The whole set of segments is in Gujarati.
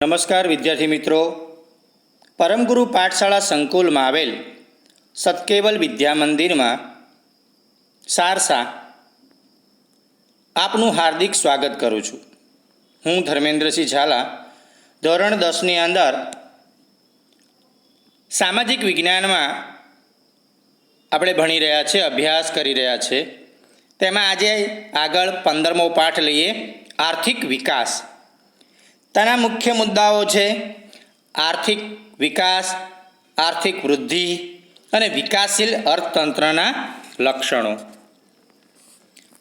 નમસ્કાર વિદ્યાર્થી મિત્રો, પરમગુરુ પાઠશાળા સંકુલમાં આવેલ સતકેવલ વિદ્યા મંદિરમાં સારસા આપનું હાર્દિક સ્વાગત કરું છું. હું ધર્મેન્દ્રસિંહ ઝાલા ધોરણ 10ની અંદર સામાજિક વિજ્ઞાનમાં આપણે ભણી રહ્યા છે, અભ્યાસ કરી રહ્યા છે. તેમાં આજે આગળ 15મો પાઠ લઈએ, આર્થિક વિકાસ. તેના મુખ્ય મુદ્દાઓ છે આર્થિક વિકાસ, આર્થિક વૃદ્ધિ અને વિકાસશીલ અર્થતંત્રના લક્ષણો.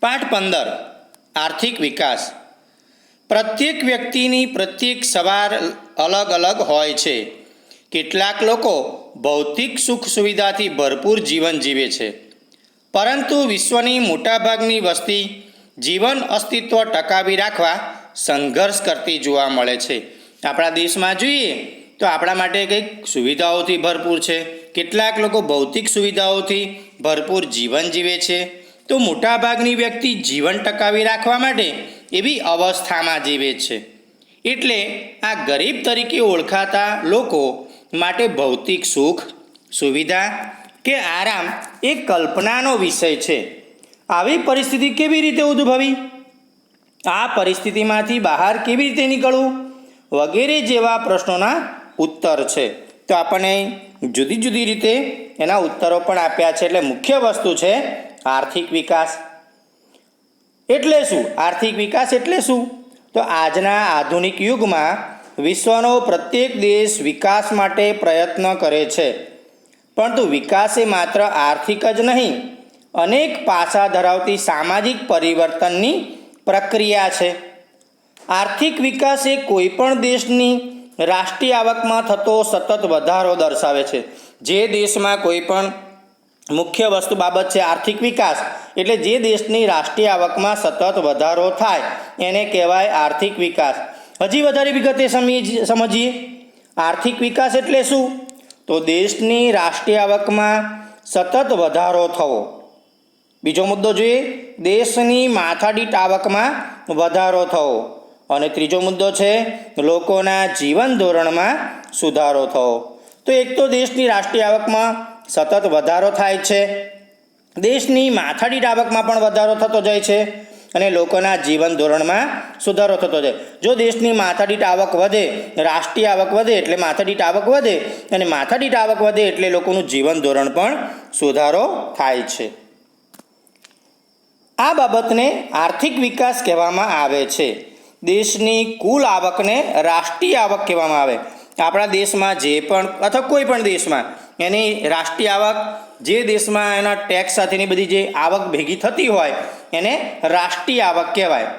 પાઠ 15 આર્થિક વિકાસ. પ્રત્યેક વ્યક્તિની પ્રત્યેક સવાર અલગ અલગ હોય છે. કેટલાક લોકો ભૌતિક સુખ સુવિધાથી ભરપૂર જીવન જીવે છે, પરંતુ વિશ્વની મોટાભાગની વસ્તી જીવન અસ્તિત્વ ટકાવી રાખવા સંઘર્ષ કરતી જોવા મળે છે. આપણા દેશમાં જોઈએ તો આપણા માટે કંઈક સુવિધાઓથી ભરપૂર છે, કેટલાક લોકો ભૌતિક સુવિધાઓથી ભરપૂર જીવન જીવે છે, તો મોટાભાગની વ્યક્તિ જીવન ટકાવી રાખવા માટે એવી અવસ્થામાં જીવે છે. એટલે આ ગરીબ તરીકે ઓળખાતા લોકો માટે ભૌતિક સુખ, સુવિધા કે આરામ એ કલ્પનાનો વિષય છે. આવી પરિસ્થિતિ કેવી રીતે ઉદ્ભવી, આ પરિસ્થિતિમાંથી બહાર કેવી રીતે નીકળવું વગેરે જેવા પ્રશ્નોના ઉત્તર છે. તો આપણને જુદી જુદી રીતે એના ઉત્તરો પણ આપ્યા છે. એટલે મુખ્ય વસ્તુ છે આર્થિક વિકાસ. એટલે શું? આર્થિક વિકાસ એટલે શું? તો આજના આધુનિક યુગમાં વિશ્વનો પ્રત્યેક દેશ વિકાસ માટે પ્રયત્ન કરે છે, પરંતુ વિકાસ એ માત્ર આર્થિક જ નહીં, અનેક પાસા ધરાવતી સામાજિક પરિવર્તનની પ્રક્રિયા છે. આર્થિક વિકાસ એ કોઈપણ દેશની રાષ્ટ્રીય આવકમાં થતો સતત વધારો દર્શાવે છે. જે દેશમાં કોઈ પણ મુખ્ય વસ્તુ બાબત છે આર્થિક વિકાસ, એટલે જે દેશની રાષ્ટ્રીય આવકમાં સતત વધારો થાય એને કહેવાય આર્થિક વિકાસ. હજી વધારે વિગતે સમજીએ આર્થિક વિકાસ એટલે શું. તો દેશની રાષ્ટ્રીય આવકમાં સતત વધારો થવો. બીજો મુદ્દો જોઈએ, દેશની માથાદીઠ આવકમાં વધારો થવો. અને ત્રીજો મુદ્દો છે લોકોના જીવન ધોરણમાં સુધારો થવો. તો એક તો દેશની રાષ્ટ્રીય આવકમાં સતત વધારો થાય છે, દેશની માથાદીઠ આવકમાં પણ વધારો થતો જાય છે, અને લોકોના જીવન ધોરણમાં સુધારો થતો જાય. જો દેશની માથાદીઠ આવક વધે, રાષ્ટ્રીય આવક વધે એટલે માથાદીઠ આવક વધે, અને માથાદીઠ આવક વધે એટલે લોકોનું જીવન ધોરણ પણ સુધારો થાય છે. આ બાબતને આર્થિક વિકાસ કહેવામાં આવે છે. દેશની કુલ આવકને રાષ્ટ્રીય આવક કહેવામાં આવે. આપણા દેશમાં જે પણ અથવા કોઈ પણ દેશમાં એની રાષ્ટ્રીય આવક, જે દેશમાં એના ટેક્સ સાથેની બધી જે આવક ભેગી થતી હોય એને રાષ્ટ્રીય આવક કહેવાય.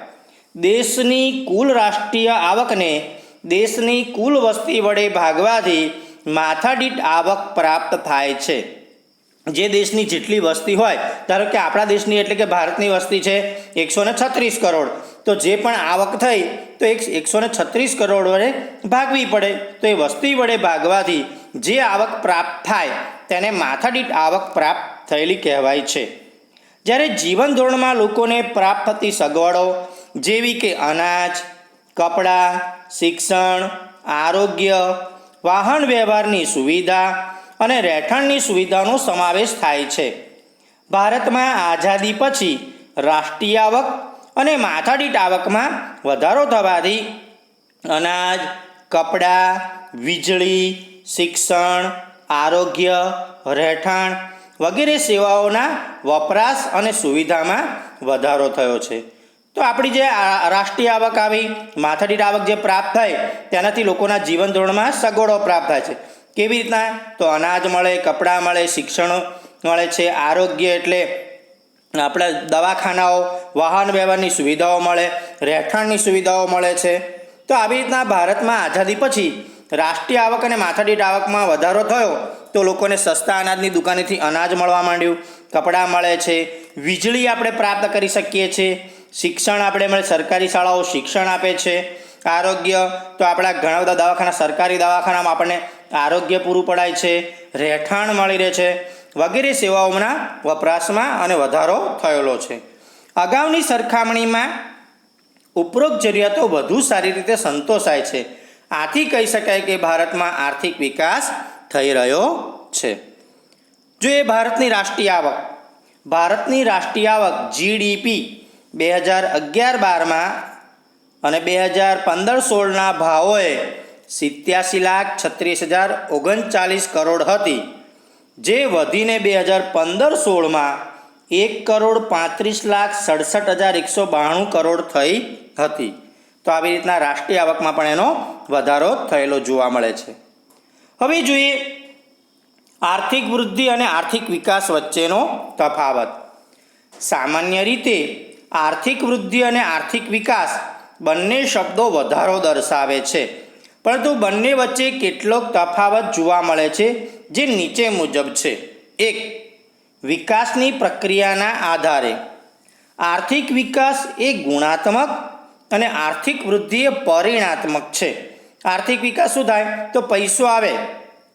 દેશની કુલ રાષ્ટ્રીય આવકને દેશની કુલ વસ્તી વડે ભાગવાથી માથાદીઠ આવક પ્રાપ્ત થાય છે. જે દેશની જેટલી વસ્તી હોય, ધારો કે આપણા દેશની એટલે કે ભારતની વસ્તી છે 136 કરોડ, તો જે પણ આવક થઈ તો 136 કરોડ વડે ભાગવી પડે. તો એ વસ્તી વડે ભાગવાથી જે આવક પ્રાપ્ત થાય તેને માથાદીઠ આવક પ્રાપ્ત થયેલી કહેવાય છે. જ્યારે જીવન ધોરણમાં લોકોને પ્રાપ્ત થતી સગવડો જેવી કે અનાજ, કપડાં, શિક્ષણ, આરોગ્ય, વાહન વ્યવહારની સુવિધા અને રહેઠાણની સુવિધાનો સમાવેશ થાય છે. ભારતમાં આઝાદી પછી રાષ્ટ્રીય આવક અને માથાદીઠ આવકમાં વધારો થવાથી અનાજ, કપડાં, વીજળી, શિક્ષણ, આરોગ્ય, રહેઠાણ વગેરે સેવાઓના વપરાશ અને સુવિધામાં વધારો થયો છે. તો આપણી જે રાષ્ટ્રીય આવક આવી, માથાદીઠ આવક જે પ્રાપ્ત થઈ તેનાથી લોકોના જીવન ધોરણમાં સગવડો પ્રાપ્ત થાય છે. કેવી રીતના? તો અનાજ મળે, કપડાં મળે, શિક્ષણ મળે છે, આરોગ્ય એટલે આપણે દવાખાનાઓ, વાહન વ્યવહારની સુવિધાઓ મળે, રહેઠાણની સુવિધાઓ મળે છે. તો આવી રીતના ભારતમાં આઝાદી પછી રાષ્ટ્રીય આવક અને માથાદીઠ આવકમાં વધારો થયો તો લોકોને સસ્તા અનાજની દુકાનેથી અનાજ મળવા માંડ્યું, કપડાં મળે છે, વીજળી આપણે પ્રાપ્ત કરી શકીએ છીએ, શિક્ષણ આપણે મળે, સરકારી શાળાઓ શિક્ષણ આપે છે, આરોગ્ય તો આપણા ઘણા બધા દવાખાના, સરકારી દવાખાનામાં આપણને આરોગ્ય પૂરું પડાય છે, રહેઠાણ મળી રહે છે વગેરે સેવાઓના વપરાશમાં અને વધારો થયેલો છે. અગાઉની સરખામણીમાં ઉપરોક્ત જરૂરિયાતો વધુ સારી રીતે સંતોષાય છે. આથી કહી શકાય કે ભારતમાં આર્થિક વિકાસ થઈ રહ્યો છે. જો એ ભારતની રાષ્ટ્રીય આવક જીડીપી 2011-12 અને 2015-16ના ભાવોએ 87,36,039 કરોડ હતી, જે વધીને 2015-16માં 1,35,67,192 કરોડ થઈ હતી. તો આવી રીતના રાષ્ટ્રીય આવકમાં પણ એનો વધારો થયેલો જોવા મળે છે. હવે જોઈએ આર્થિક વૃદ્ધિ અને આર્થિક વિકાસ વચ્ચેનો તફાવત. સામાન્ય રીતે આર્થિક વૃદ્ધિ અને આર્થિક વિકાસ બંને શબ્દો વધારો દર્શાવે છે, પરંતુ બંને વચ્ચે કેટલોક તફાવત જોવા મળે છે, જે નીચે મુજબ છે. 1. વિકાસની પ્રક્રિયાના આધારે. આર્થિક વિકાસ એ ગુણાત્મક અને આર્થિક વૃદ્ધિ એ પરિણાત્મક છે. આર્થિક વિકાસ શું થાય? તો પૈસો આવે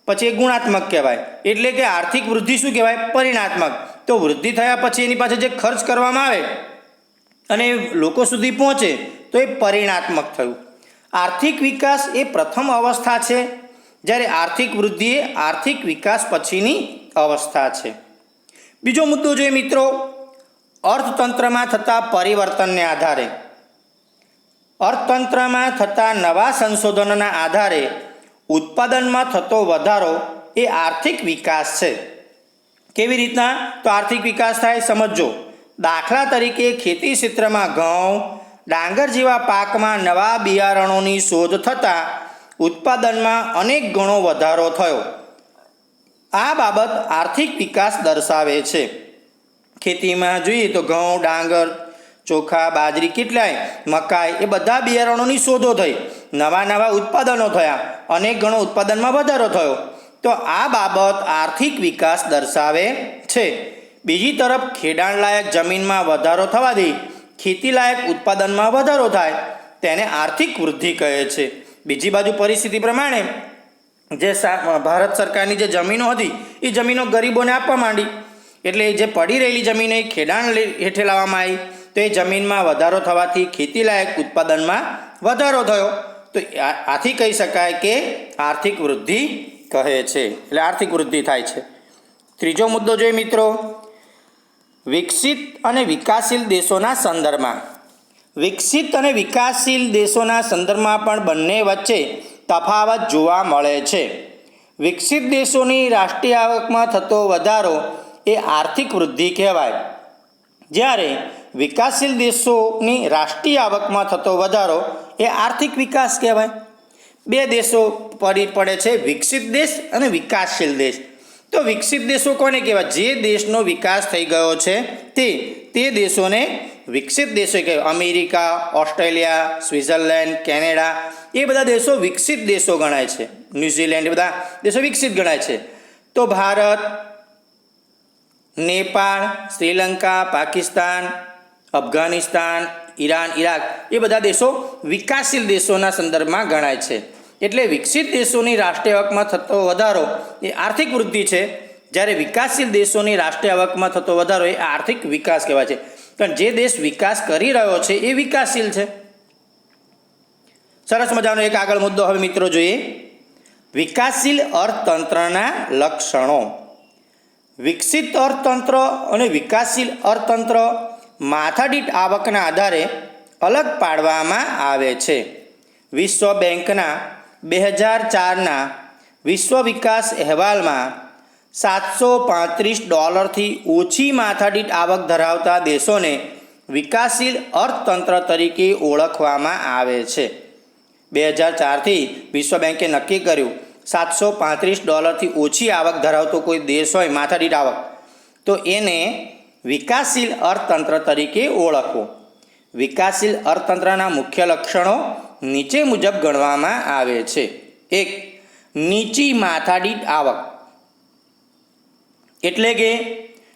પછી એ ગુણાત્મક કહેવાય, એટલે કે આર્થિક વૃદ્ધિ શું કહેવાય? પરિણાત્મક. તો વૃદ્ધિ થયા પછી એની પાછળ જે ખર્ચ કરવામાં આવે અને લોકો સુધી પહોંચે તો એ પરિણાત્મક થયું. આર્થિક વિકાસ એ પ્રથમ અવસ્થા છે, જ્યારે આર્થિક વૃદ્ધિ એ આર્થિક વિકાસ પછીની અવસ્થા છે. બીજો મુદ્દો જોઈએ મિત્રો, અર્થતંત્રમાં થતા પરિવર્તનને આધારે. અર્થતંત્રમાં થતા નવા સંશોધનોના આધારે ઉત્પાદનમાં થતો વધારો એ આર્થિક વિકાસ છે. કેવી રીતના? તો આર્થિક વિકાસ થાય સમજો. દાખલા તરીકે ખેતી ક્ષેત્રમાં ઘઉં, ડાંગર જેવા પાકમાં નવા બિયારણોની શોધ થતાં ઉત્પાદનમાં અનેક ગણો વધારો થયો. આ બાબત આર્થિક વિકાસ દર્શાવે છે. ખેતીમાં જોઈએ તો ઘઉં, ડાંગર, ચોખા, બાજરી, કેટલાય મકાઈ, એ બધા બિયારણોની શોધો થઈ, નવા ઉત્પાદનો થયા, અનેક ગણો ઉત્પાદનમાં વધારો થયો. તો આ બાબત આર્થિક વિકાસ દર્શાવે છે. બીજી તરફ ખેડાણલાયક જમીનમાં વધારો થવાથી ખેતીલાયક ઉત્પાદનમાં વધારો થાય, તેને આર્થિક વૃદ્ધિ કહે છે. બીજી બાજુ પરિસ્થિતિ પ્રમાણે જે ભારત સરકારની જે જમીનો હતી એ જમીનો ગરીબોને આપવા માંડી, એટલે જે પડી રહેલી જમીનો એ ખેડાણ હેઠે લાવવામાં આવી, તો એ જમીનમાં વધારો થવાથી ખેતીલાયક ઉત્પાદનમાં વધારો થયો. તો આથી કહી શકાય કે આર્થિક વૃદ્ધિ કહે છે, એટલે આર્થિક વૃદ્ધિ થાય છે. ત્રીજો મુદ્દો જોઈએ મિત્રો, વિકસિત અને વિકાસશીલ દેશોના સંદર્ભમાં. વિકસિત અને વિકાસશીલ દેશોના સંદર્ભમાં પણ બંને વચ્ચે તફાવત જોવા મળે છે. વિકસિત દેશોની રાષ્ટ્રીય આવકમાં થતો વધારો એ આર્થિક વૃદ્ધિ કહેવાય, જ્યારે વિકાસશીલ દેશોની રાષ્ટ્રીય આવકમાં થતો વધારો એ આર્થિક વિકાસ કહેવાય. બે દેશો પડે છે, વિકસિત દેશ અને વિકાસશીલ દેશ. તો વિકસિત દેશો કોને કહેવાય? જે દેશનો વિકાસ થઈ ગયો છે તે દેશોને વિકસિત દેશો કહેવાય. અમેરિકા, ઓસ્ટ્રેલિયા, સ્વિટ્ઝરલેન્ડ, કેનેડા, એ બધા દેશો વિકસિત દેશો ગણાય છે. ન્યૂઝીલેન્ડ, એ બધા દેશો વિકસિત ગણાય છે. તો ભારત, નેપાળ, શ્રીલંકા, પાકિસ્તાન, અફઘાનિસ્તાન, ઈરાન, ઈરાક, એ બધા દેશો વિકાસશીલ દેશોના સંદર્ભમાં ગણાય છે. એટલે વિકસિત દેશોની રાષ્ટ્રીય આવકમાં થતો વધારો એ આર્થિક વૃદ્ધિ છે, જ્યારે વિકાસશીલ દેશોની રાષ્ટ્રીય આવકમાં થતો વધારો એ આર્થિક વિકાસ કહેવાય છે. પણ જે દેશ વિકાસ કરી રહ્યો છે એ વિકાસશીલ છે. સરસ મજાનો એક આગળ મુદ્દો હવે મિત્રો જોઈએ, વિકાસશીલ અર્થતંત્રના લક્ષણો. વિકસિત અર્થતંત્ર અને વિકાસશીલ અર્થતંત્ર માથાદીઠ આવકના આધારે અલગ પાડવામાં આવે છે. વિશ્વ બેંકના 2004ના વિશ્વ વિકાસ અહેવાલમાં $735 ઓછી માથાદીઠ આવક ધરાવતા દેશોને વિકાસશીલ અર્થતંત્ર તરીકે ઓળખવામાં આવે છે. 2004થી વિશ્વ બેંકે નક્કી કર્યું $735 ઓછી આવક ધરાવતો કોઈ દેશ હોય માથાદીઠ આવક, તો એને વિકાસશીલ અર્થતંત્ર તરીકે ઓળખવો. વિકાસશીલ અર્થતંત્રના મુખ્ય લક્ષણો નીચે મુજબ ગણવામાં આવે છે. 1. નીચી માથાદીઠ આવક, એટલે કે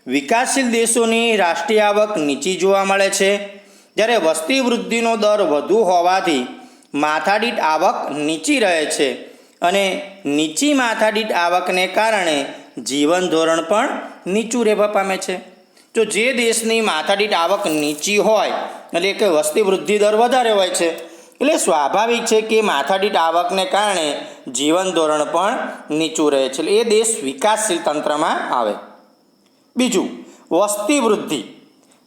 વિકાસશીલ દેશોની રાષ્ટ્રીય આવક નીચી જોવા મળે છે, જ્યારે વસ્તી વૃદ્ધિનો દર વધુ હોવાથી માથાદીઠ આવક નીચી રહે છે, અને નીચી માથાદીઠ આવકને કારણે જીવન ધોરણ પણ નીચું રહેવા પામે છે. તો જે દેશની માથાદીઠ આવક નીચી હોય, એટલે કે વસ્તી વૃદ્ધિ દર વધારે હોય છે, એટલે સ્વાભાવિક છે કે માથાદીઠ આવકને કારણે જીવન ધોરણ પણ નીચું રહે છે, એટલે એ દેશ વિકાસશીલ તંત્રમાં આવે. બીજું, વસ્તી વૃદ્ધિ.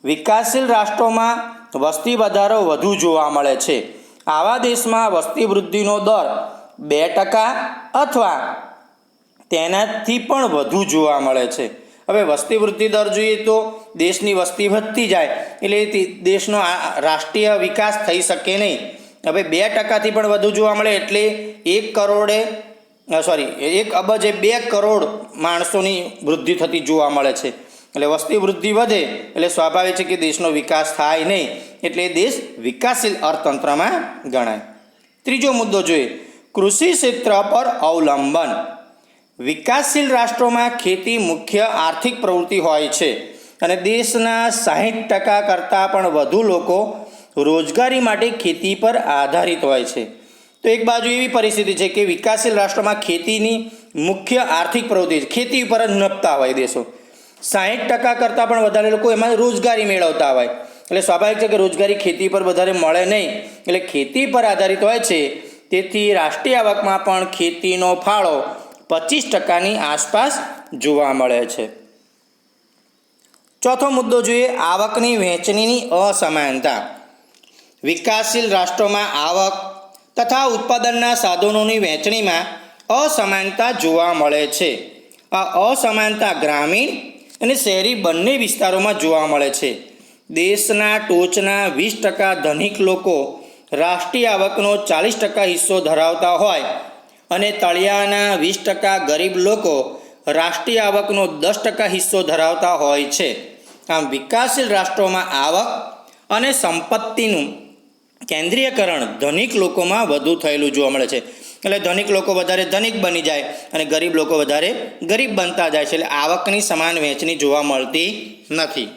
વિકાસશીલ રાષ્ટ્રોમાં વસ્તી વધારો વધુ જોવા મળે છે. આવા દેશમાં વસ્તી વૃદ્ધિનો દર 2% અથવા તેનાથી પણ વધુ જોવા મળે છે. હવે વસ્તી વૃદ્ધિ દર જોઈએ તો દેશની વસ્તી વધતી જાય એટલે દેશનો રાષ્ટ્રીય વિકાસ થઈ શકે નહીં. હવે 2%થી પણ વધુ જોવા મળે એટલે 1 અબજે 2 કરોડ માણસોની વૃદ્ધિ થતી જોવા મળે છે. એટલે વસ્તી વૃદ્ધિ વધે એટલે સ્વાભાવિક છે કે દેશનો વિકાસ થાય નહીં, એટલે દેશ વિકાસશીલ અર્થતંત્રમાં ગણાય. ત્રીજો મુદ્દો જોઈએ, કૃષિ ક્ષેત્ર પર અવલંબન. વિકાસશીલ રાષ્ટ્રોમાં ખેતી મુખ્ય આર્થિક પ્રવૃત્તિ હોય છે અને દેશના 60% કરતાં પણ વધુ લોકો રોજગારી માટે ખેતી પર આધારિત હોય છે. તો એક બાજુ એવી પરિસ્થિતિ છે કે વિકાસશીલ રાષ્ટ્રોમાં ખેતીની મુખ્ય આર્થિક પ્રવૃત્તિ છે, ખેતી ઉપર જ નભતા હોય દેશો. 60% કરતાં પણ વધારે લોકો એમાં રોજગારી મેળવતા હોય એટલે સ્વાભાવિક છે કે રોજગારી ખેતી પર વધારે મળે નહીં, એટલે ખેતી પર આધારિત હોય છે. તેથી રાષ્ટ્રીય આવકમાં પણ ખેતીનો ફાળો 25%ની આસપાસ જોવા મળે છે. ચોથો મુદ્દો જોઈએ, આવકની વહેંચણીની અસમાનતા. વિકાસશીલ રાષ્ટ્રોમાં આવક તથા ઉત્પાદનના સાધનોની વહેંચણીમાં અસમાનતા જોવા મળે છે. આ અસમાનતા ગ્રામીણ અને શહેરી બંને વિસ્તારોમાં જોવા મળે છે. દેશના ટોચના 20% ધનિક લોકો રાષ્ટ્રીય આવકનો 40% હિસ્સો ધરાવતા હોય અને તળિયાના 20% ગરીબ લોકો રાષ્ટ્રીય આવકનો 10% હિસ્સો ધરાવતા હોય છે. આમ વિકાસશીલ રાષ્ટ્રોમાં આવક અને સંપત્તિનું કેન્દ્રીયકરણ ધનિક લોકોમાં વધુ થયેલું જોવા મળે છે. એટલે ધનિક લોકો વધારે ધનિક બની જાય અને ગરીબ લોકો વધારે ગરીબ બનતા જાય છે, એટલે આવકની સમાન વહેંચણી જોવા મળતી નથી.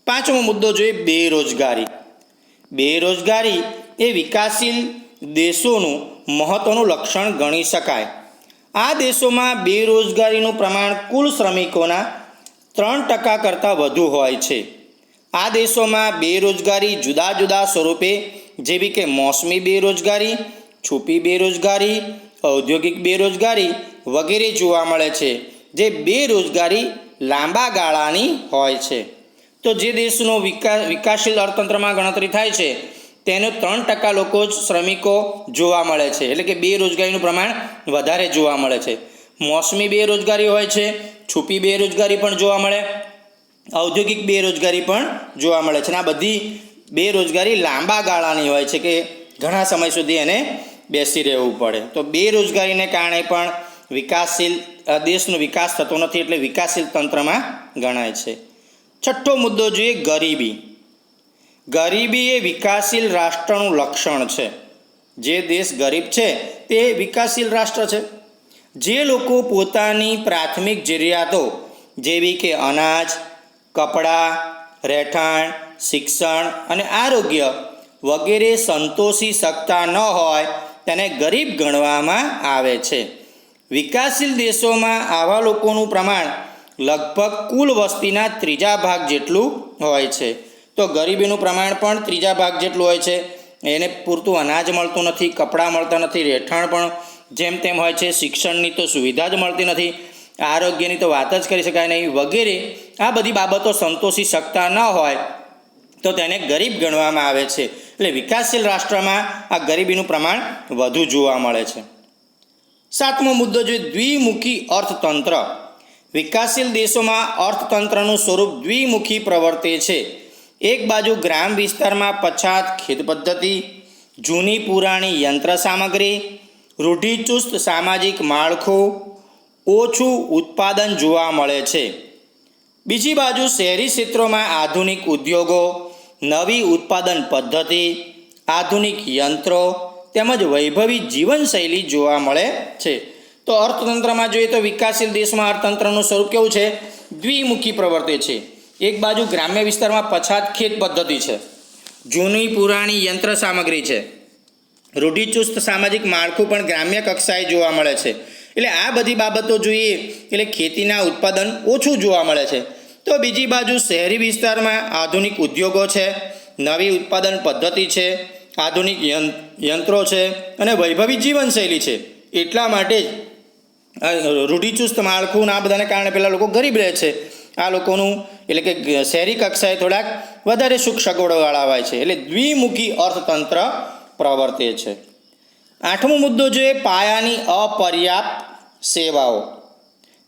પાંચમો મુદ્દો જોઈએ, બેરોજગારી. બેરોજગારી એ વિકાસશીલ દેશોનું મહત્ત્વનું લક્ષણ ગણી શકાય. આ દેશોમાં બેરોજગારીનું પ્રમાણ કુલ શ્રમિકોના 3% કરતાં વધુ હોય છે. આ દેશોમાં બેરોજગારી જુદા જુદા સ્વરૂપે જેવી કે મોસમી બેરોજગારી, છુપી બેરોજગારી, ઔદ્યોગિક બેરોજગારી વગેરે જોવા મળે છે, જે બેરોજગારી લાંબા ગાળાની હોય છે. તો જે દેશનો વિકાસશીલ અર્થતંત્રમાં ગણતરી થાય છે તેનો 3% લોકો જ શ્રમિકો જોવા મળે છે, એટલે કે બેરોજગારીનું પ્રમાણ વધારે જોવા મળે છે. મોસમી બેરોજગારી હોય છે, છુપી બેરોજગારી પણ જોવા મળે, ઔદ્યોગિક બેરોજગારી પણ જોવા મળે છે. અને આ બધી બેરોજગારી લાંબા ગાળાની હોય છે કે ઘણા સમય સુધી એને બેસી રહેવું પડે. તો બેરોજગારીને કારણે પણ વિકાસશીલ દેશનો વિકાસ થતો નથી, એટલે વિકાસશીલ તંત્રમાં ગણાય છે. છઠ્ઠો મુદ્દો જોઈએ, ગરીબી. ગરીબી એ વિકાસશીલ રાષ્ટ્રનું લક્ષણ છે. જે દેશ ગરીબ છે તે વિકાસશીલ રાષ્ટ્ર છે. જે લોકો પોતાની પ્રાથમિક જરૂરિયાતો જેવી કે અનાજ, કપડાં, રહેઠાણ, શિક્ષણ અને આરોગ્ય વગેરે સંતોષી શકતા ન હોય તેને ગરીબ ગણવામાં આવે છે. વિકાસશીલ દેશોમાં આવા લોકોનું પ્રમાણ લગભગ કુલ વસ્તીના 3 ભાગ જેટલું હોય છે. તો ગરીબીનું પ્રમાણ પણ 3 ભાગ જેટલું હોય છે. એને પૂરતું અનાજ મળતું નથી, કપડાં મળતા નથી, રહેઠાણ પણ જેમ તેમ હોય છે, શિક્ષણની તો સુવિધા જ મળતી નથી, આરોગ્યની તો વાત જ કરી શકાય નહીં વગેરે. આ બધી બાબતો સંતોષી શકતા ન હોય તો તેને ગરીબ ગણવામાં આવે છે. એટલે વિકાસશીલ રાષ્ટ્રમાં આ ગરીબીનું પ્રમાણ વધુ જોવા મળે છે. સાતમો મુદ્દો જોઈએ, દ્વિમુખી અર્થતંત્ર. વિકાસશીલ દેશોમાં અર્થતંત્રનું સ્વરૂપ દ્વિમુખી પ્રવર્તે છે. એક બાજુ ગ્રામ વિસ્તારમાં પછાત ખેત પદ્ધતિ, જૂની પુરાણી યંત્ર સામગ્રી, રૂઢિચુસ્ત સામાજિક માળખું, ઓછું ઉત્પાદન જોવા મળે છે. બીજી બાજુ શહેરી ક્ષેત્રોમાં આધુનિક ઉદ્યોગો, નવી ઉત્પાદન પદ્ધતિ, આધુનિક યંત્રો તેમજ વૈભવી જીવનશૈલી જોવા મળે છે. તો અર્થતંત્રમાં જોઈએ તો વિકાસશીલ દેશમાં અર્થતંત્રનું સ્વરૂપ કેવું છે? દ્વિમુખી પ્રવર્તે છે. એક બાજુ ગ્રામ્ય વિસ્તારમાં પછાત ખેત પદ્ધતિ છે, જૂની પુરાણી યંત્ર સામગ્રી છે, રૂઢિચુસ્ત સામાજિક માળખું પણ ગ્રામ્ય કક્ષાએ જોવા મળે છે. એટલે આ બધી બાબતો જોઈએ એટલે ખેતીના ઉત્પાદન ઓછું જોવા મળે છે. તો બીજી બાજુ શહેરી વિસ્તારમાં આધુનિક ઉદ્યોગો છે, નવી ઉત્પાદન પદ્ધતિ છે, આધુનિક યંત્રો છે અને વૈભવી જીવનશૈલી છે, એટલા માટે જ રૂઢિચુસ્ત માળખું આ બધાને કારણે પહેલાં લોકો ગરીબ રહે છે. આ લોકોનું એટલે કે શહેરી કક્ષાએ થોડાક વધારે સુખ સગવડવાળા હોય છે, એટલે દ્વિમુખી અર્થતંત્ર પ્રવર્તે છે. 8મો મુદ્દો જોઈએ, પાયાની અપર્યાપ્ત સેવાઓ.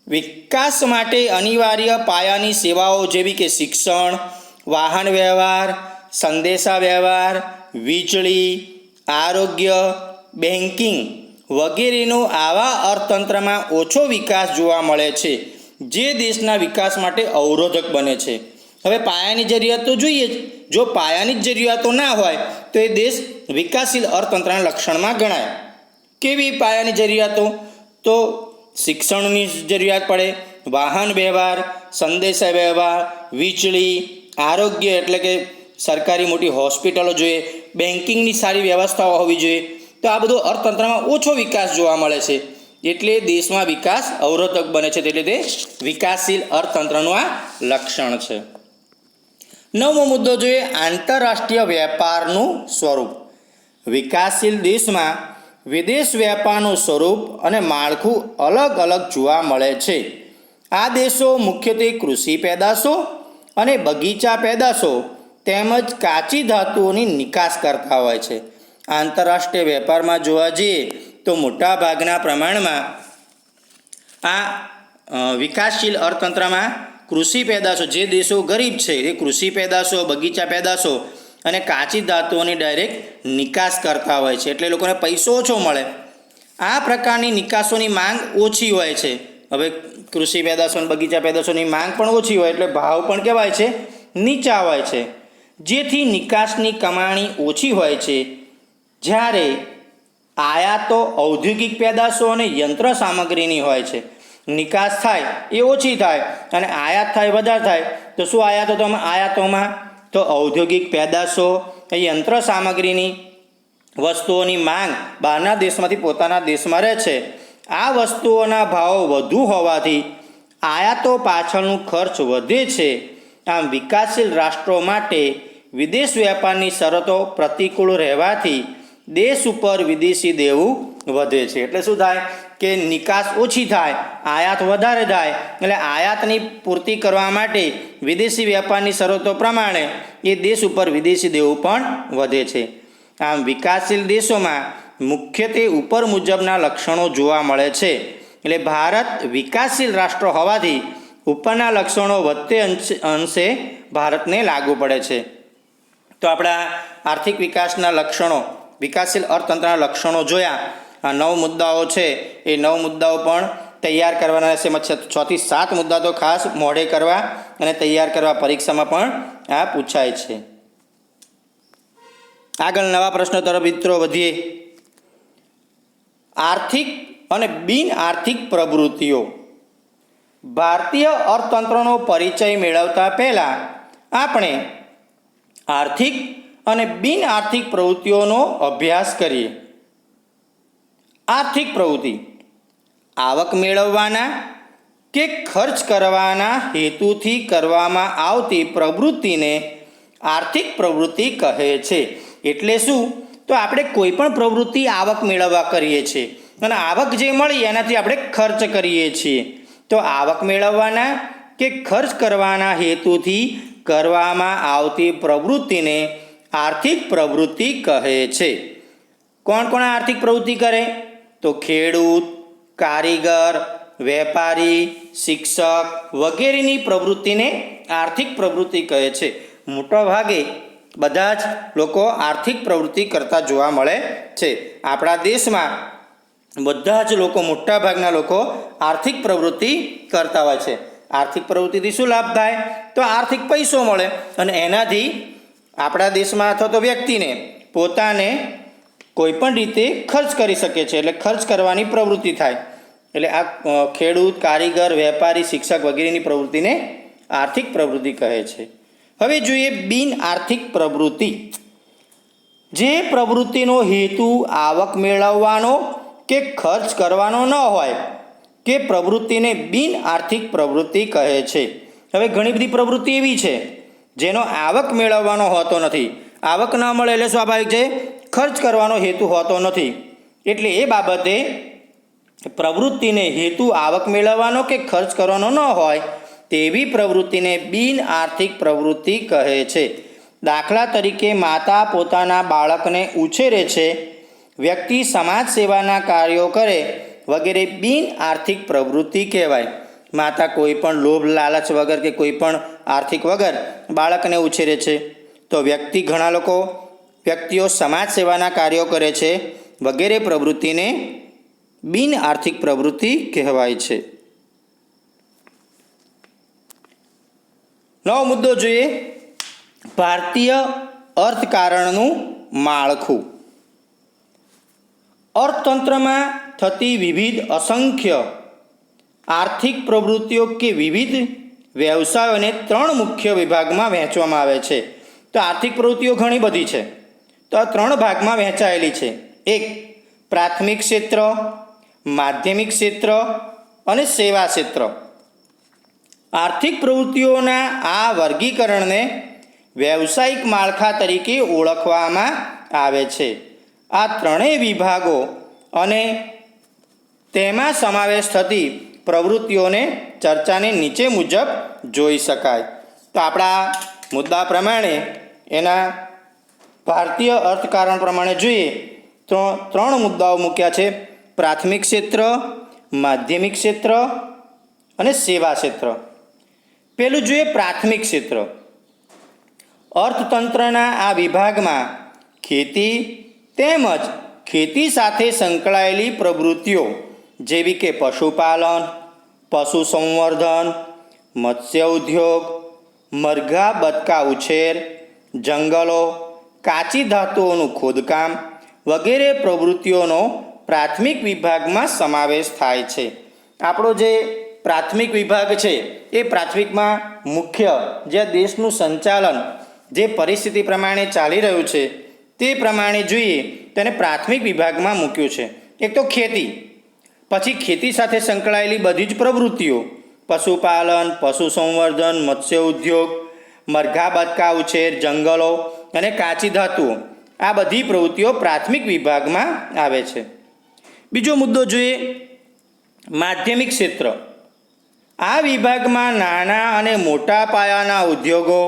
વિકાસ માટે અનિવાર્ય પાયાની સેવાઓ જેવી કે શિક્ષણ, વાહન વ્યવહાર, સંદેશા વ્યવહાર, વીજળી, આરોગ્ય, બેન્કિંગ વગેરેનો આવા અર્થતંત્રમાં ઓછો વિકાસ જોવા મળે છે, જે દેશના વિકાસ માટે અવરોધક બને છે. હવે પાયાની જરૂરિયાત તો જોઈએ જ. જો પાયાની જ જરૂરિયાતો ના હોય તો એ દેશ વિકાસશીલ અર્થતંત્રના લક્ષણમાં ગણાય. કેવી પાયાની જરૂરિયાતો? તો શિક્ષણની જરૂરિયાત પડે, વાહન વ્યવહાર, સંદેશા વ્યવહાર, વીજળી, આરોગ્ય એટલે કે સરકારી મોટી હોસ્પિટલો જોઈએ, બેન્કિંગની સારી વ્યવસ્થાઓ હોવી જોઈએ. તો આ બધો અર્થતંત્રમાં ઓછો વિકાસ જોવા મળે છે, એટલે દેશમાં વિકાસ અવરોધક બને છે, એટલે તે વિકાસશીલ અર્થતંત્રનું આ લક્ષણ છે. 9મો મુદ્દો જોઈએ, આંતરરાષ્ટ્રીય વેપારનું સ્વરૂપ. વિકાસશીલ દેશમાં વિદેશ વેપારનું સ્વરૂપ અને માળખું અલગ અલગ જોવા મળે છે. આ દેશો મુખ્યત્વે કૃષિ પેદાશો અને બગીચા પેદાશો તેમજ કાચી ધાતુઓની નિકાસ કરતા હોય છે. આંતરરાષ્ટ્રીય વેપારમાં જોવા જઈએ તો મોટાભાગના પ્રમાણમાં આ વિકાસશીલ અર્થતંત્રમાં કૃષિ પેદાશો, જે દેશો ગરીબ છે એ કૃષિ પેદાશો, બગીચા પેદાશો અને કાચી ધાતુઓની ડાયરેક્ટ નિકાસ કરતા હોય છે, એટલે લોકોને પૈસો ઓછો મળે. આ પ્રકારની નિકાસોની માંગ ઓછી હોય છે. હવે કૃષિ પેદાશો અને બગીચા પેદાશોની માંગ પણ ઓછી હોય એટલે ભાવ પણ કહેવાય છે નીચા હોય છે, જેથી નિકાસની કમાણી ઓછી હોય છે. જ્યારે આયાતો ઔદ્યોગિક પેદાશો અને યંત્ર સામગ્રીની હોય છે. નિકાસ થાય એ ઓછી થાય અને આયાત થાય વધારે થાય. તો શું આયાતોમાં તો ઔદ્યોગિક પેદાશો, યંત્ર સામગ્રીની વસ્તુઓની માંગ બહારના દેશમાંથી પોતાના દેશમાં રહે છે. આ વસ્તુઓના ભાવો વધુ હોવાથી આયાતો પાછળનું ખર્ચ વધે છે. આમ વિકાસશીલ રાષ્ટ્રો માટે વિદેશ વેપારની શરતો પ્રતિકૂળ રહેવાથી દેશ ઉપર વિદેશી દેવું વધે છે. એટલે શું થાય કે નિકાસ ઓછી થાય, આયાત વધારે થાય, એટલે આયાતની પૂર્તિ કરવા માટે વિદેશી વેપારની શરતો પ્રમાણે એ દેશ ઉપર વિદેશી દેવું પણ વધે છે. આમ વિકાસશીલ દેશોમાં મુખ્યત્વે ઉપર મુજબના લક્ષણો જોવા મળે છે. એટલે ભારત વિકાસશીલ રાષ્ટ્ર હોવાથી ઉપરના લક્ષણો વધતે અંશે ભારતને લાગુ પડે છે. તો આપણા આર્થિક વિકાસના લક્ષણો, વિકાસશીલ અર્થતંત્રના લક્ષણો જોયા. આ 9 મુદ્દાઓ છે, એ 9 મુદ્દાઓ પણ તૈયાર કરવાના રહેશે. 6 થી 7 મુદ્દા તો ખાસ મોઢે કરવા અને તૈયાર કરવા, પરીક્ષામાં પણ આ પૂછાય છે. આગળ નવા પ્રશ્નો તરફ મિત્રો વધીએ. આર્થિક અને બિન આર્થિક પ્રવૃત્તિઓ. ભારતીય અર્થતંત્રનો પરિચય મેળવતા પહેલાં આપણે આર્થિક અને બિન આર્થિક પ્રવૃત્તિઓનો અભ્યાસ કરીએ. આર્થિક પ્રવૃત્તિ આવક મેળવવાના કે ખર્ચ કરવાના હેતુથી કરવામાં આવતી પ્રવૃત્તિને આર્થિક પ્રવૃત્તિ કહે છે. એટલે શું? તો આપણે કોઈ પણ પ્રવૃત્તિ આવક મેળવવા કરીએ છીએ અને આવક જે મળી એનાથી આપણે ખર્ચ કરીએ છીએ. તો આવક મેળવવાના કે ખર્ચ કરવાના હેતુથી કરવામાં આવતી પ્રવૃત્તિને આર્થિક પ્રવૃત્તિ કહે છે. કોણ કોણ આર્થિક પ્રવૃત્તિ કરે? તો ખેડૂત, કારીગર, વેપારી, શિક્ષક વગેરેની પ્રવૃત્તિને આર્થિક પ્રવૃત્તિ કહે છે. મોટા ભાગે બધા જ લોકો આર્થિક પ્રવૃત્તિ કરતા જોવા મળે છે. આપણા દેશમાં બધા જ લોકો, મોટાભાગના લોકો આર્થિક પ્રવૃત્તિ કરતા હોય છે. આર્થિક પ્રવૃત્તિથી શું લાભ થાય? તો આર્થિક પૈસો મળે અને એનાથી આપણા દેશમાં અથવા તો વ્યક્તિને પોતાને કોઈપણ રીતે ખર્ચ કરી શકે છે, એટલે ખર્ચ કરવાની પ્રવૃત્તિ થાય. એટલે આ ખેડૂત, કારીગર, વેપારી, શિક્ષક વગેરેની પ્રવૃત્તિને આર્થિક પ્રવૃત્તિ કહે છે. હવે જોઈએ બિન આર્થિક પ્રવૃત્તિ. જે પ્રવૃત્તિનો હેતુ આવક મેળવવાનો કે ખર્ચ કરવાનો ન હોય કે પ્રવૃત્તિને બિન આર્થિક પ્રવૃત્તિ કહે છે. હવે ઘણી બધી પ્રવૃત્તિ એવી છે જેનો આવક મેળવવાનો હોતો નથી. આવક ન મળે એટલે સ્વાભાવિક છે ખર્ચ કરવાનો હેતુ હોતો નથી. એટલે એ બાબતે પ્રવૃત્તિને હેતુ આવક મેળવવાનો કે ખર્ચ કરવાનો ન હોય તેવી પ્રવૃત્તિને બિન આર્થિક પ્રવૃત્તિ કહે છે. દાખલા તરીકે માતા પોતાના બાળકને ઉછેરે છે, વ્યક્તિ સમાજ સેવાના કાર્યો કરે વગેરે બિન આર્થિક પ્રવૃત્તિ કહેવાય. માતા કોઈ પણ લોભ લાલચ વગર કે કોઈ પણ આર્થિક વગર બાળકને ઉછેરે છે, તો ઘણા વ્યક્તિઓ સમાજ સેવાના કાર્યો કરે છે વગેરે પ્રવૃત્તિને બિન આર્થિક પ્રવૃત્તિ કહેવાય છે. નવો મુદ્દો જોઈએ, ભારતીય અર્થકારણનું માળખું. અર્થતંત્રમાં થતી વિવિધ અસંખ્ય આર્થિક પ્રવૃત્તિઓ કે વિવિધ વ્યવસાયોને 3 મુખ્ય વિભાગમાં વહેંચવામાં આવે છે. તો આર્થિક પ્રવૃત્તિઓ ઘણી બધી છે, તો આ 3 ભાગમાં વહેંચાયેલી છે. એક, પ્રાથમિક ક્ષેત્ર, માધ્યમિક ક્ષેત્ર અને સેવા ક્ષેત્ર. આર્થિક પ્રવૃત્તિઓના આ વર્ગીકરણને વ્યવસાયિક માળખા તરીકે ઓળખવામાં આવે છે. આ 3 વિભાગો અને તેમાં સમાવેશ થતી પ્રવૃત્તિઓને ચર્ચાને નીચે મુજબ જોઈ શકાય. તો આપણા મુદ્દા પ્રમાણે એના ભારતીય અર્થકારણ પ્રમાણે જોઈએ તો 3 મુદ્દાઓ મૂક્યા છે: પ્રાથમિક ક્ષેત્ર, માધ્યમિક ક્ષેત્ર અને સેવા ક્ષેત્ર. પહેલું જોઈએ પ્રાથમિક ક્ષેત્ર. અર્થતંત્રના આ વિભાગમાં ખેતી તેમજ ખેતી સાથે સંકળાયેલી પ્રવૃત્તિઓ જેવી કે પશુપાલન, પશુ સંવર્ધન, મત્સ્ય ઉદ્યોગ, મરઘા બતકા ઉછેર, જંગલો, કાચી ધાતુઓનું ખોદકામ વગેરે પ્રવૃત્તિઓનો પ્રાથમિક વિભાગમાં સમાવેશ થાય છે. આપણો જે પ્રાથમિક વિભાગ છે એ પ્રાથમિકમાં મુખ્ય જે દેશનું સંચાલન જે પરિસ્થિતિ પ્રમાણે ચાલી રહ્યું છે તે પ્રમાણે જોઈએ તેને પ્રાથમિક વિભાગમાં મૂક્યું છે. એક તો ખેતી, પછી ખેતી સાથે સંકળાયેલી બધી જ પ્રવૃત્તિઓ, પશુપાલન, પશુ સંવર્ધન, મત્સ્ય ઉદ્યોગ, મરઘા બતકા ઉછેર, જંગલો અને કાચી ધાતુઓ, આ બધી પ્રવૃત્તિઓ પ્રાથમિક વિભાગમાં આવે છે. બીજો મુદ્દો જોઈએ માધ્યમિક ક્ષેત્ર. આ વિભાગમાં નાના અને મોટા પાયાના ઉદ્યોગો,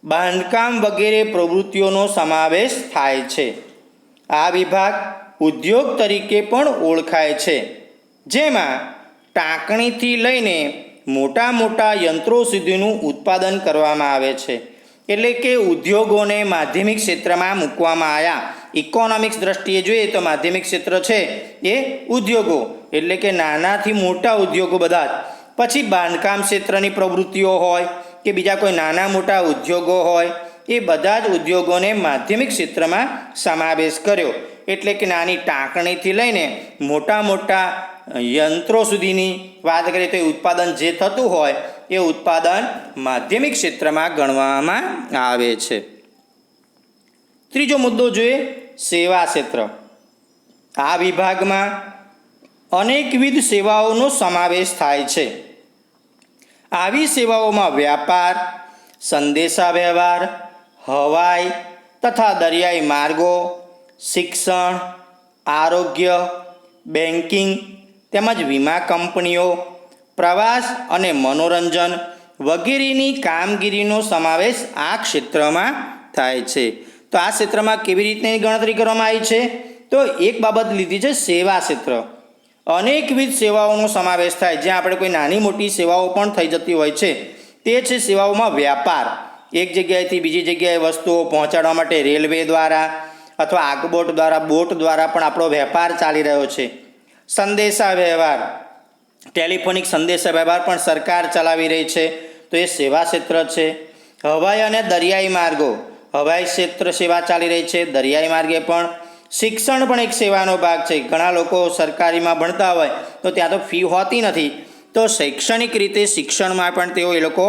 બાંધકામ વગેરે પ્રવૃત્તિઓનો સમાવેશ થાય છે. આ વિભાગ ઉદ્યોગ તરીકે પણ ઓળખાય છે, જેમાં ટાંકણીથી લઈને મોટા મોટા યંત્રો સુધીનું ઉત્પાદન કરવામાં આવે છે. એટલે કે ઉદ્યોગોને માધ્યમિક ક્ષેત્રમાં મૂકવામાં આવ્યા. ઇકોનોમિક્સ દ્રષ્ટિએ જોઈએ તો માધ્યમિક ક્ષેત્ર છે એ ઉદ્યોગો એટલે કે નાનાથી મોટા ઉદ્યોગો બધા જ. પછી બાંધકામ ક્ષેત્રની પ્રવૃત્તિઓ હોય કે બીજા કોઈ નાના મોટા ઉદ્યોગો હોય, એ બધા જ ઉદ્યોગોને માધ્યમિક ક્ષેત્રમાં સમાવેશ કર્યો. એટલે કે નાની ટાંકણીથી લઈને મોટા મોટા યંત્રો સુધીની વાત કરીએ તો એ ઉત્પાદન જે થતું હોય એ ઉત્પાદન માધ્યમિક ક્ષેત્રમાં ગણવામાં આવે છે. ત્રીજો મુદ્દો જોઈએ સેવા ક્ષેત્ર. આ વિભાગમાં અનેકવિધ સેવાઓનો સમાવેશ થાય છે. આવી સેવાઓમાં વ્યાપાર, સંદેશા વ્યવહાર, હવાઈ તથા દરિયાઈ માર્ગો, શિક્ષણ, આરોગ્ય, બેન્કિંગ તેમજ વીમા કંપનીઓ, પ્રવાસ અને મનોરંજન વગેરેની કામગીરીનો સમાવેશ આ ક્ષેત્રમાં થાય છે. તો આ ક્ષેત્રમાં કેવી રીતની ગણતરી કરવામાં આવી છે? તો એક બાબત લીધી છે સેવા ક્ષેત્ર. અનેકવિધ સેવાઓનો સમાવેશ થાય, જ્યાં આપણે કોઈ નાની મોટી સેવાઓ પણ થઈ જતી હોય છે. તે છે સેવાઓમાં વ્યાપાર. એક જગ્યાએથી બીજી જગ્યાએ વસ્તુઓ પહોંચાડવા માટે રેલવે દ્વારા અથવા આગબોટ દ્વારા, બોટ દ્વારા પણ આપણો વેપાર ચાલી રહ્યો છે. સંદેશા વ્યવહાર, ટેલિફોનિક સંદેશા વ્યવહાર પણ સરકાર ચલાવી રહી છે, તો એ સેવા ક્ષેત્ર છે. હવાઈ અને દરિયાઈ માર્ગો, હવાઈ ક્ષેત્ર સેવા ચાલી રહી છે, દરિયાઈ માર્ગે પણ. શિક્ષણ પણ એક સેવાનો ભાગ છે. ઘણા લોકો સરકારીમાં ભણતા હોય તો ત્યાં તો ફી હોતી નથી, તો શૈક્ષણિક રીતે શિક્ષણમાં પણ તેઓ એ લોકો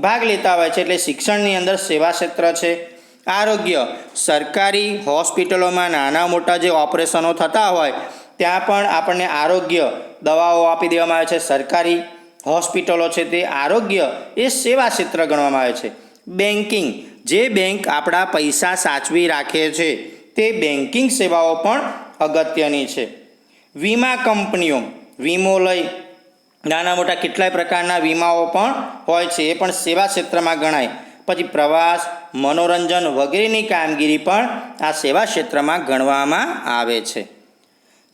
ભાગ લેતા હોય છે, એટલે શિક્ષણની અંદર સેવા ક્ષેત્ર છે. આરોગ્ય, સરકારી હોસ્પિટલોમાં નાના મોટા જે ઓપરેશનો થતા હોય ત્યાં પણ આપણને આરોગ્ય દવાઓ આપી દેવામાં આવે છે. સરકારી હોસ્પિટલો છે તે આરોગ્ય એ સેવા ક્ષેત્ર ગણવામાં આવે છે. બેન્કિંગ, જે બેંક આપણા પૈસા સાચવી રાખે છે તે બેન્કિંગ સેવાઓ પણ અગત્યની છે. વીમા કંપનીઓ વીમો લઈ નાના મોટા કેટલાય પ્રકારના વીમાઓ પણ હોય છે, એ પણ સેવા ક્ષેત્રમાં ગણાય. પછી પ્રવાસ, મનોરંજન વગેરેની કામગીરી પણ આ સેવા ક્ષેત્રમાં ગણવામાં આવે છે.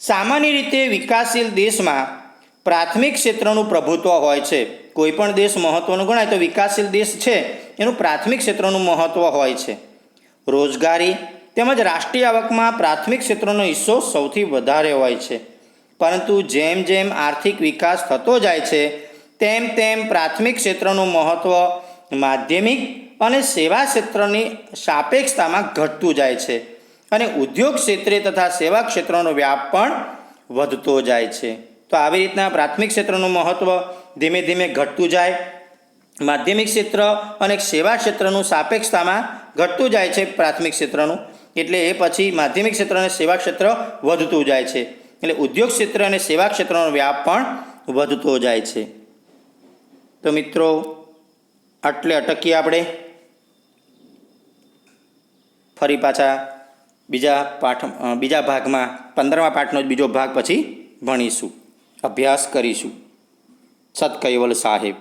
સામાન્ય રીતે વિકાસશીલ દેશમાં પ્રાથમિક ક્ષેત્રનું પ્રભુત્વ હોય છે. કોઈ પણ દેશ મહત્ત્વનું ગણાય તો વિકાસશીલ દેશ છે એનું પ્રાથમિક ક્ષેત્રનું મહત્ત્વ હોય છે. રોજગારી તેમજ રાષ્ટ્રીય આવકમાં પ્રાથમિક ક્ષેત્રનો હિસ્સો સૌથી વધારે હોય છે. પરંતુ જેમ જેમ આર્થિક વિકાસ થતો જાય છે તેમ તેમ પ્રાથમિક ક્ષેત્રનું મહત્ત્વ માધ્યમિક અને સેવા ક્ષેત્રની સાપેક્ષતામાં ઘટતું જાય છે અને ઉદ્યોગ ક્ષેત્રે તથા સેવા ક્ષેત્રનો વ્યાપ પણ વધતો જાય છે. તો આવી રીતના પ્રાથમિક ક્ષેત્રનું મહત્ત્વ ધીમે ધીમે ઘટતું જાય, માધ્યમિક ક્ષેત્ર અને સેવા ક્ષેત્રનું સાપેક્ષતામાં ઘટતું જાય છે પ્રાથમિક ક્ષેત્રનું, એટલે એ પછી માધ્યમિક ક્ષેત્ર અને સેવા ક્ષેત્ર વધતું જાય છે, એટલે ઉદ્યોગ ક્ષેત્ર અને સેવા ક્ષેત્રનો વ્યાપ પણ વધતો જાય છે. તો મિત્રો આટલે અટકીએ આપણે. ફરી પાછા બીજા ભાગમાં 15મા પાઠનો જ બીજો ભાગ પછી ભણીશું, અભ્યાસ કરીશું. સત કૈવલ સાહેબ.